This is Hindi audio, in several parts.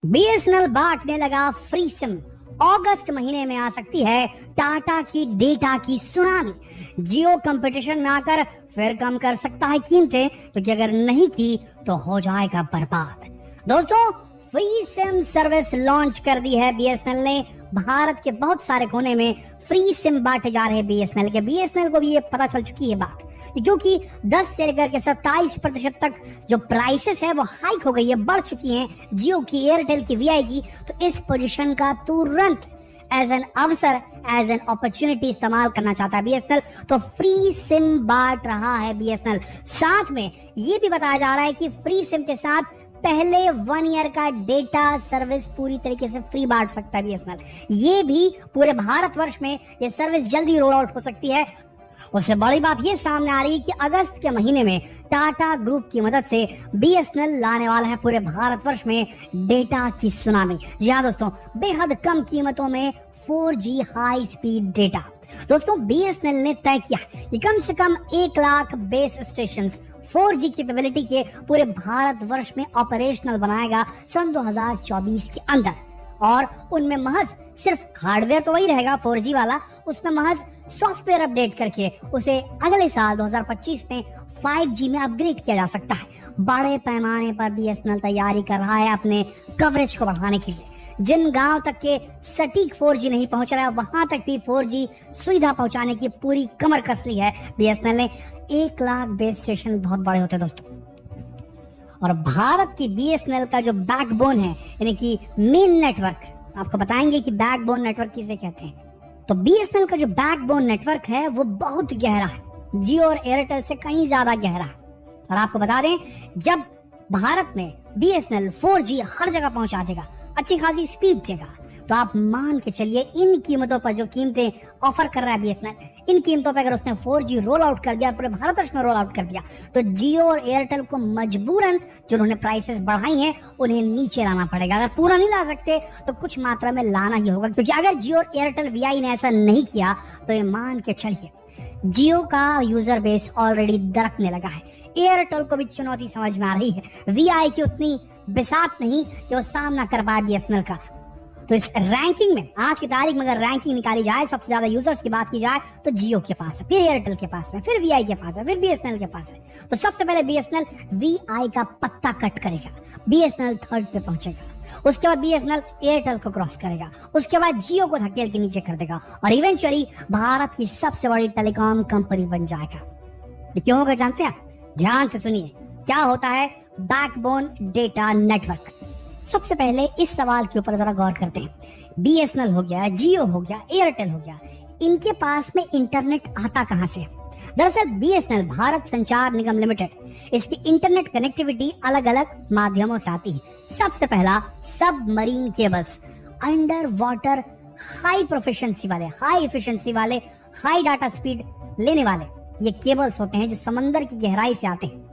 बीएसएनएल बांटने लगा फ्री सिम। अगस्त महीने में आ सकती है टाटा की डेटा की सुनामी। जियो कंपटीशन में आकर फिर कम कर सकता है कीमतें, क्योंकि अगर नहीं की तो हो जाएगा बर्बाद। दोस्तों, फ्री सिम सर्विस लॉन्च कर दी है बीएसएनएल ने। भारत के बहुत सारे कोने में फ्री सिम बांटे जा रहे हैं बीएसएनएल के। बीएसएनएल को भी ये पता चल चुकी है बात, क्योंकि 10 से लेकर के 27% तक जो प्राइसेस है वो हाइक हो गई है, बढ़ चुकी हैं जियो की, एयरटेल की, वीआई की। तो इस पोजीशन का तुरंत एज एन अवसर, एज एन अपॉर्चुनिटी इस्तेमाल करना चाहता है बीएसएनएल। तो फ्री सिम बांट रहा है बीएसएनएल। साथ में ये भी बताया जा रहा है कि फ्री सिम के साथ पहले 1 ईयर का डेटा सर्विस पूरी तरीके से फ्री बांट सकता है बीएसएनएल। ये भी पूरे भारतवर्ष में ये सर्विस जल्दी रोल आउट हो सकती है। उससे बड़ी बात ये सामने आ रही है कि अगस्त के महीने में टाटा ग्रुप की मदद से बीएसएनएल लाने वाला है पूरे भारतवर्ष में डेटा की सुनामी। जी हाँ दोस्तों, बेहद कम कीमतों में 4G हाई स्पीड डेटा। दोस्तों, बीएसएनएल ने तय किया कि कम से कम 1 lakh base stations 4G capability के पूरे भारतवर्ष में ऑपरेशनल बनाएगा सन 2024 के अंदर। और उनमें महज सिर्फ हार्डवेयर तो वही रहेगा 4G वाला, उसमें महज सॉफ्टवेयर अपडेट करके उसे अगले साल 2025 में 5G में अपग्रेड किया जा सकता है। बड़े पैमाने पर बीएसएनएल तैयारी कर रहा है अपने कवरेज को बढ़ाने के लिए। जिन गांव तक के सटीक 4G नहीं पहुंच रहा है, वहां तक भी 4G सुविधा पहुंचाने की पूरी कमर कस ली है बीएसएनएल ने। 1 लाख बेस स्टेशन बहुत बड़े होते हैं दोस्तों। और भारत की बीएसएनएल का जो बैकबोन है, यानी कि मेन नेटवर्क, आपको बताएंगे कि बैकबोन नेटवर्क किसे कहते हैं। तो बीएसएनएल का जो बैकबोन नेटवर्क है वो बहुत गहरा है, जियो और एयरटेल से कहीं ज्यादा गहरा है। और आपको बता दें, जब भारत में बीएसएनएल 4G हर जगह पहुंचा देगा, अच्छी खासी स्पीड देगा, तो आप मान के चलिए इन कीमतों पर जो कीमतें ऑफर कर रहा है बीएसएनएल, इन कीमतों पर अगर उसने 4G रोल आउट कर दिया, पूरे भारतवर्ष में रोल आउट कर दिया, तो जियो और एयरटेल को मजबूरन जो उन्होंने प्राइसेस बढ़ाई हैं उन्हें नीचे लाना पड़ेगा। अगर पूरा नहीं ला सकते तो कुछ मात्रा में लाना ही होगा, क्योंकि अगर जियो और एयरटेल वीआई ने ऐसा नहीं किया तो ये मान के चलिए जियो का यूजर बेस ऑलरेडी दरकने लगा है। एयरटेल को भी चुनौती समझ में आ रही है, वीआई की उतनी बिसात नहीं कि वो सामना कर पाए बीएसएनएल का। तो इस रैंकिंग में, आज की तारीख में अगर रैंकिंग निकाली जाए, सबसे ज्यादा यूजर्स की बात की जाए, तो जियो के पास है, फिर एयरटेल के पास में, फिर वीआई के पास है, फिर बीएसएनएल के पास है। तो सबसे पहले बीएसएनएल वीआई का पत्ता कट करेगा, बीएसएनएल 3rd पे पहुंचेगा। उसके बाद बीएसएनएल एयरटेल को क्रॉस करेगा, उसके बाद जियो को धकेल के नीचे कर देगा और इवेंचुअली भारत की सबसे बड़ी टेलीकॉम कंपनी बन जाएगा। ये क्यों होगा जानते हैं? ध्यान से सुनिए, क्या होता है बैकबोन डेटा नेटवर्क। सबसे पहले इस सवाल के ऊपर जरा गौर करते हैं। बीएसएनएल हो गया, जियो हो गया, एयरटेल हो गया, इनके पास में इंटरनेट आता कहां से? दरअसल बीएसएनएल भारत संचार निगम लिमिटेड, इसकी इंटरनेट कनेक्टिविटी अलग अलग माध्यमों से आती है। सबसे पहला submarine cables, under water high proficiency वाले, हाई एफिशिएंसी वाले, हाई डाटा स्पीड लेने वाले ये केबल्स होते हैं जो समंदर की गहराई से आते हैं।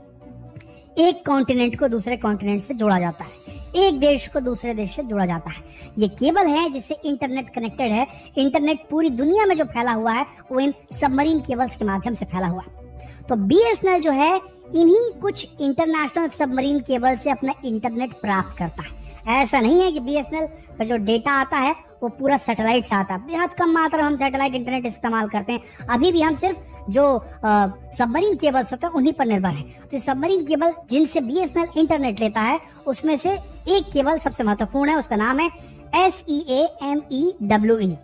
एक कॉन्टिनेंट को दूसरे कॉन्टिनेंट से जोड़ा जाता है, एक देश को दूसरे देश से जोड़ा जाता है। ये केबल है जिससे इंटरनेट कनेक्टेड है। इंटरनेट पूरी दुनिया में जो फैला हुआ है वो इन सबमरीन केबल्स के माध्यम से फैला हुआ है। तो बीएसएनएल जो है इन्हीं कुछ इंटरनेशनल सबमरीन केबल से अपना इंटरनेट प्राप्त करता है। ऐसा नहीं है कि बीएसएनएल का जो डेटा आता है वो पूरा सैटेलाइट से आता है। बेहद कम मात्रा हम सैटेलाइट इंटरनेट इस्तेमाल करते हैं। अभी भी हम सिर्फ जो सबमरीन केबल्स होते हैं उन्हीं पर निर्भर है। तो सबमरीन केबल जिनसे बीएसएनएल इंटरनेट लेता है उसमें से एक केबल सबसे महत्वपूर्ण है, उसका नाम है SEAMEWE।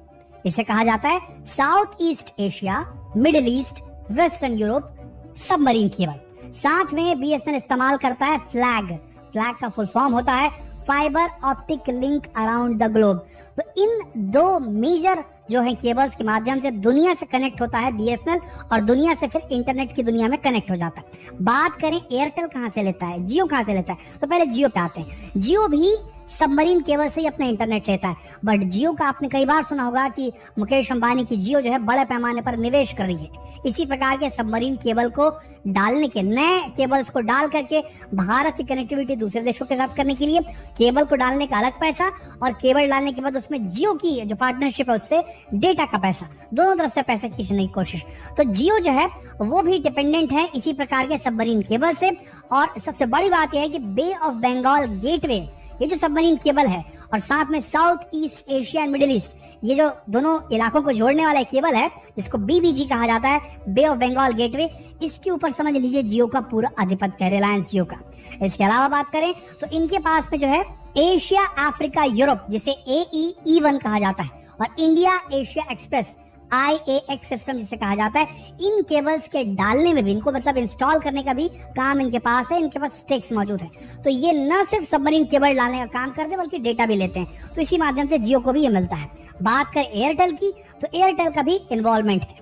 इसे कहा जाता है south east Asia middle east western Europe submarine cable. साथ में बीएसएनएल इस्तेमाल करता है फ्लैग। फ्लैग का फुल फॉर्म होता है fibre optic link around the globe. तो इन दो मेजर जो है केबल्स के माध्यम से दुनिया से कनेक्ट होता है बीएसएनएल और दुनिया से फिर इंटरनेट की दुनिया में कनेक्ट हो जाता है। बात करें एयरटेल कहां से लेता है, जियो कहां से लेता है, तो पहले जियो पे आते हैं। जियो भी सबमरीन केबल से ही अपना इंटरनेट लेता है, बट जियो का आपने कई बार सुना होगा कि मुकेश अंबानी की जियो जो है बड़े पैमाने पर निवेश कर रही है इसी प्रकार के सबमरीन केबल को डालने के, नए केबल्स को डाल करके भारत की कनेक्टिविटी दूसरे देशों के साथ करने के लिए। केबल को डालने का अलग पैसा और केबल डालने के बाद उसमें जियो की जो पार्टनरशिप है उससे डेटा का पैसा, दोनों तरफ से पैसे खींचने की कोशिश। तो जियो जो है वो भी डिपेंडेंट है इसी प्रकार के सबमरीन केबल से। और सबसे बड़ी बात यह है कि बे ऑफ बंगाल गेटवे ये जो सबमरीन केबल है और साथ में south east Asia and middle east, ये जो दोनों इलाकों को जोड़ने वाला केबल है जिसको BBG कहा जाता है, बे ऑफ बंगाल गेटवे, इसके ऊपर समझ लीजिए जियो का पूरा आधिपत्य है, रिलायंस जियो का। इसके अलावा बात करें तो इनके पास में जो है एशिया अफ्रीका यूरोप, जिसे AEE1 कहा जाता है, और India Asia express IAX system जिसे कहा जाता है, इन केबल्स के डालने में भी, इनको मतलब इंस्टॉल करने का भी काम इनके पास है, इनके पास स्टेक्स मौजूद है। तो ये न सिर्फ सबमरीन केबल डालने का काम करते हैं बल्कि डेटा भी लेते हैं, तो इसी माध्यम से जियो को भी ये मिलता है। बात करें एयरटेल की, तो एयरटेल का भी इन्वॉल्वमेंट है।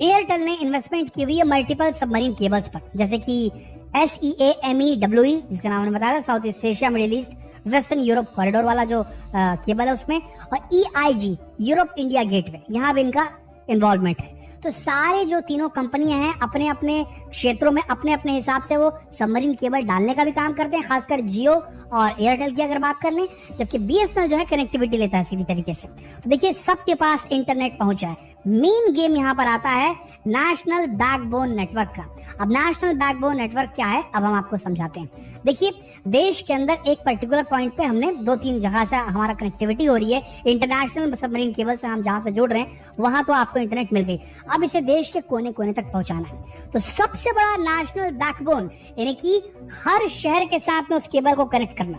एयरटेल ने इन्वेस्टमेंट की हुई है मल्टीपल सबमरीन केबल्स पर, जैसे कि SEAMEWE जिसका नाम मैंने बताया, south east Asia middle east western Europe corridor वाला जो केबल है उसमें, और EIG यूरोप इंडिया गेटवे, यहाँ भी इनका इन्वॉल्वमेंट है। तो सारे जो तीनों कंपनियां हैं अपने अपने क्षेत्रों में अपने अपने हिसाब से वो सबमरीन केबल डालने का भी काम करते हैं, खासकर जियो और एयरटेल की अगर बात कर लें, जबकि BSNL जो है कनेक्टिविटी लेता है सीधी तरीके से। तो देखिए सबके पास इंटरनेट पहुंचा है। मेन गेम यहाँ पर आता है नेशनल बैकबोन नेटवर्क का। अब नेशनल बैकबोन नेटवर्क क्या है, अब हम आपको समझाते हैं। देखिए देश के अंदर एक पर्टिकुलर पॉइंट पे हमने 2-3 जगह से हमारा कनेक्टिविटी हो रही है, इंटरनेशनल सबमरीन केबल से हम जहां से जुड़ रहे हैं वहां तो आपको इंटरनेट मिल गई, अब इसे देश के कोने कोने तक पहुंचाना है। तो सबसे बड़ा नेशनल बैकबोन यानी कि हर शहर के साथ में उस केबल को कनेक्ट करना,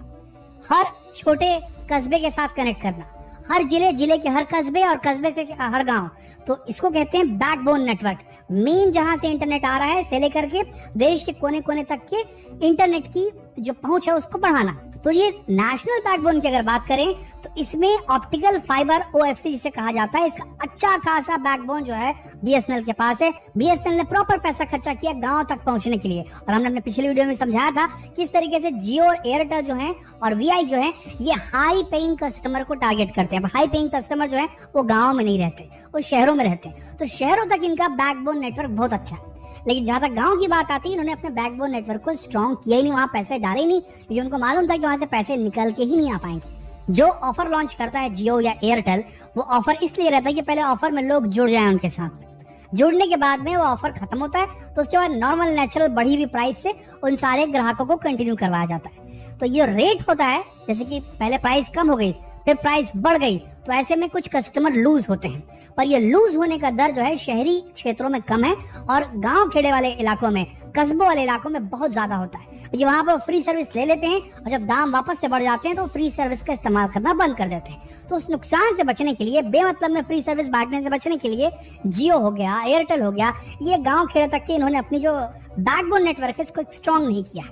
हर छोटे कस्बे के साथ कनेक्ट करना, हर जिले के हर कस्बे और कस्बे से हर गांव, तो इसको कहते हैं बैकबोन नेटवर्क। मेन जहां से इंटरनेट आ रहा है से लेकर के देश के कोने कोने तक के इंटरनेट की जो पहुंच है उसको बढ़ाना। तो ये नेशनल बैकबोन की अगर बात करें तो इसमें ऑप्टिकल फाइबर OFC जिसे कहा जाता है, इसका अच्छा खासा बैकबोन जो है BSNL के पास है। BSNL ने प्रॉपर पैसा खर्चा किया गांव तक पहुंचने के लिए, और हमने अपने पिछले वीडियो में समझाया था किस तरीके से जियो और एयरटेल जो है और VI जो है ये हाई पेइंग कस्टमर को टारगेट करते हैं। हाई पेइंग कस्टमर जो है वो गाँव में नहीं रहते, वो शहरों में रहते हैं, तो शहरों तक इनका बैकबोन नेटवर्क बहुत अच्छा है। लेकिन जहां तक गांव की बात आती है, इन्होंने अपने बैकबोन नेटवर्क को स्ट्रॉन्ग किया ही नहीं, वहां पैसे डाले ही नहीं, क्योंकि उनको मालूम था कि वहां से पैसे निकल के ही नहीं आ पाएंगे। जो ऑफर लॉन्च करता है जियो या एयरटेल, वो ऑफर इसलिए रहता है कि पहले ऑफर में लोग जुड़ जाएं उनके साथ में, जुड़ने के बाद में वो ऑफर खत्म होता है तो उसके बाद नॉर्मल नेचुरल बढ़ी हुई प्राइस से उन सारे ग्राहकों को कंटिन्यू करवाया जाता है। तो ये रेट होता है, जैसे कि पहले प्राइस कम हो गई फिर प्राइस बढ़ गई, तो ऐसे में कुछ कस्टमर लूज होते हैं, पर ये लूज होने का दर जो है शहरी क्षेत्रों में कम है और गांव खेड़े वाले इलाकों में, कस्बों वाले इलाकों में बहुत ज्यादा होता है। ये वहां पर फ्री सर्विस ले लेते हैं और जब दाम वापस से बढ़ जाते हैं तो फ्री सर्विस का इस्तेमाल करना बंद कर देते हैं। तो उस नुकसान से बचने के लिए, बेमतलब में फ्री सर्विस बांटने से बचने के लिए जियो हो गया, एयरटेल हो गया, ये गाँव खेड़े तक के इन्होंने अपनी जो बैकबोन नेटवर्क है इसको स्ट्रॉन्ग नहीं किया।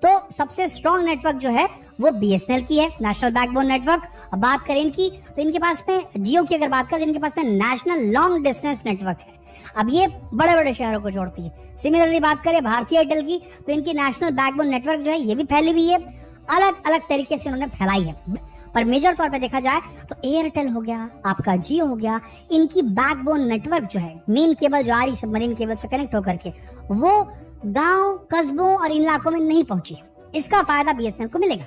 तो सबसे स्ट्रॉन्ग नेटवर्क जो है वो BSNL की है, नेशनल बैकबोन नेटवर्क। अब बात करें इनकी, तो इनके पास में जियो की अगर बात करें, इनके पास में नेशनल लॉन्ग डिस्टेंस नेटवर्क है। अब ये बड़े बड़े शहरों को जोड़ती है। सिमिलरली बात करें भारतीय एयरटेल की, तो इनकी नेशनल बैकबोन नेटवर्क जो है ये भी फैली हुई है, अलग अलग तरीके से उन्होंने फैलाई है। पर मेजर तौर पे देखा जाए तो एयरटेल हो गया, आपका जियो हो गया, इनकी बैकबोन नेटवर्क जो है, मेन केबल जो आ रही सबमरीन केबल से कनेक्ट होकर के, वो गांव कस्बों और इन इलाकों में नहीं पहुंची। इसका फायदा BSNL को मिलेगा।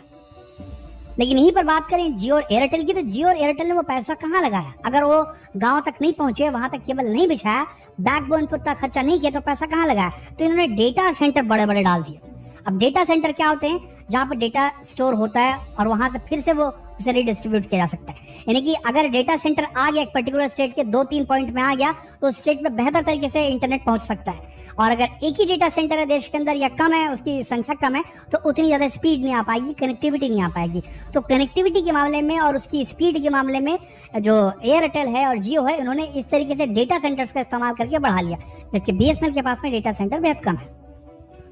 लेकिन यहीं पर बात करें जियो और एयरटेल की, तो जियो और एयरटेल ने वो पैसा कहाँ लगाया? अगर वो गांव तक नहीं पहुंचे, वहां तक केबल नहीं बिछाया, बैकबोन पर उतना खर्चा नहीं किया, तो पैसा कहाँ लगाया? तो इन्होंने डेटा सेंटर बड़े बड़े डाल दिए। अब डेटा सेंटर क्या होते हैं? जहां पर डेटा स्टोर होता है और वहां से फिर से वो उसे रिडिस्ट्रीब्यूट किया जा सकता है। यानी कि अगर डेटा सेंटर आ गया एक पर्टिकुलर स्टेट के 2-3 पॉइंट में आ गया, तो स्टेट में बेहतर तरीके से इंटरनेट पहुंच सकता है। और अगर एक ही डेटा सेंटर है देश के अंदर या कम है, उसकी संख्या कम है, तो उतनी ज्यादा स्पीड नहीं आ पाएगी, कनेक्टिविटी नहीं आ पाएगी। तो कनेक्टिविटी के मामले में और उसकी स्पीड के मामले में जो एयरटेल है और जियो है, इन्होंने इस तरीके से डेटा सेंटर्स का इस्तेमाल करके बढ़ा लिया, जबकि BSNL के पास में डेटा सेंटर बेहद कम है।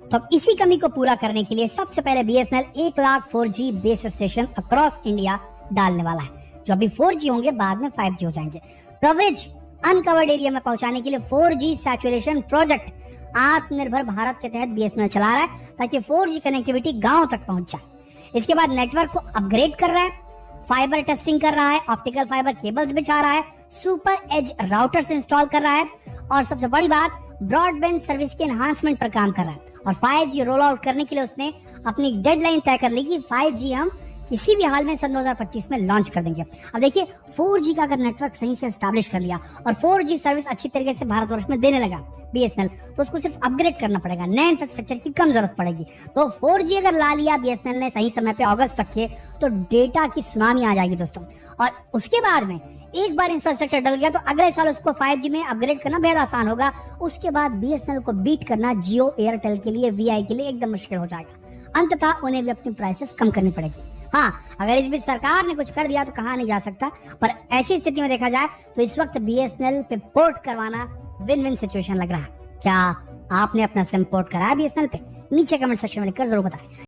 तो अब इसी कमी को पूरा करने के लिए सबसे पहले BSNL 1 lakh 4G base station across India डालने वाला है, जो अभी 4G होंगे, बाद में 5G हो जाएंगे। कवरेज अनकवर्ड एरिया में पहुंचाने के लिए 4G सैचुरेशन प्रोजेक्ट आत्मनिर्भर भारत के तहत BSNL चला रहा है, ताकि 4G कनेक्टिविटी गांव तक पहुंच जाए। इसके बाद नेटवर्क को अपग्रेड कर रहा है, फाइबर टेस्टिंग कर रहा है, ऑप्टिकल फाइबर केबल्स बिछा रहा है, सुपर एज राउटर्स इंस्टॉल कर रहा है, और सबसे बड़ी बात ब्रॉडबैंड सर्विस के एनहांसमेंट पर काम कर रहा है। और 5G रोल आउट करने के लिए उसने अपनी डेडलाइन तय कर ली कि 5G हम किसी भी हाल में सन 2025 में लॉन्च कर देंगे। अब देखिए 4G का अगर नेटवर्क सही से एस्टैब्लिश कर लिया और 4G सर्विस अच्छी तरीके से भारतवर्ष में देने लगा BSNL, तो उसको सिर्फ अपग्रेड करना पड़ेगा, नए इंफ्रास्ट्रक्चर की कम जरूरत पड़ेगी। तो 4G अगर ला लिया BSNL ने सही समय पे अगस्त तक के, तो डेटा की सुनामी आ जाएगी दोस्तों। और उसके बाद में एक बार इंफ्रास्ट्रक्चर डल गया तो अगले साल उसको 5G में अपग्रेड करना बेहद आसान होगा। उसके बाद BSNL को बीट करना जियो एयरटेल के लिए, VI के लिए एकदम मुश्किल हो जाएगा। अंततः उन्हें भी अपनी प्राइसेस कम करनी पड़ेगी। हाँ, अगर इस बीच सरकार ने कुछ कर दिया तो कहा नहीं जा सकता, पर ऐसी स्थिति में देखा जाए तो इस वक्त BSNL पे पोर्ट करवाना विन विन सिचुएशन लग रहा है। क्या आपने अपना सिम पोर्ट कराया BSNL पे? नीचे कमेंट सेक्शन में लिखकर जरूर बताएं।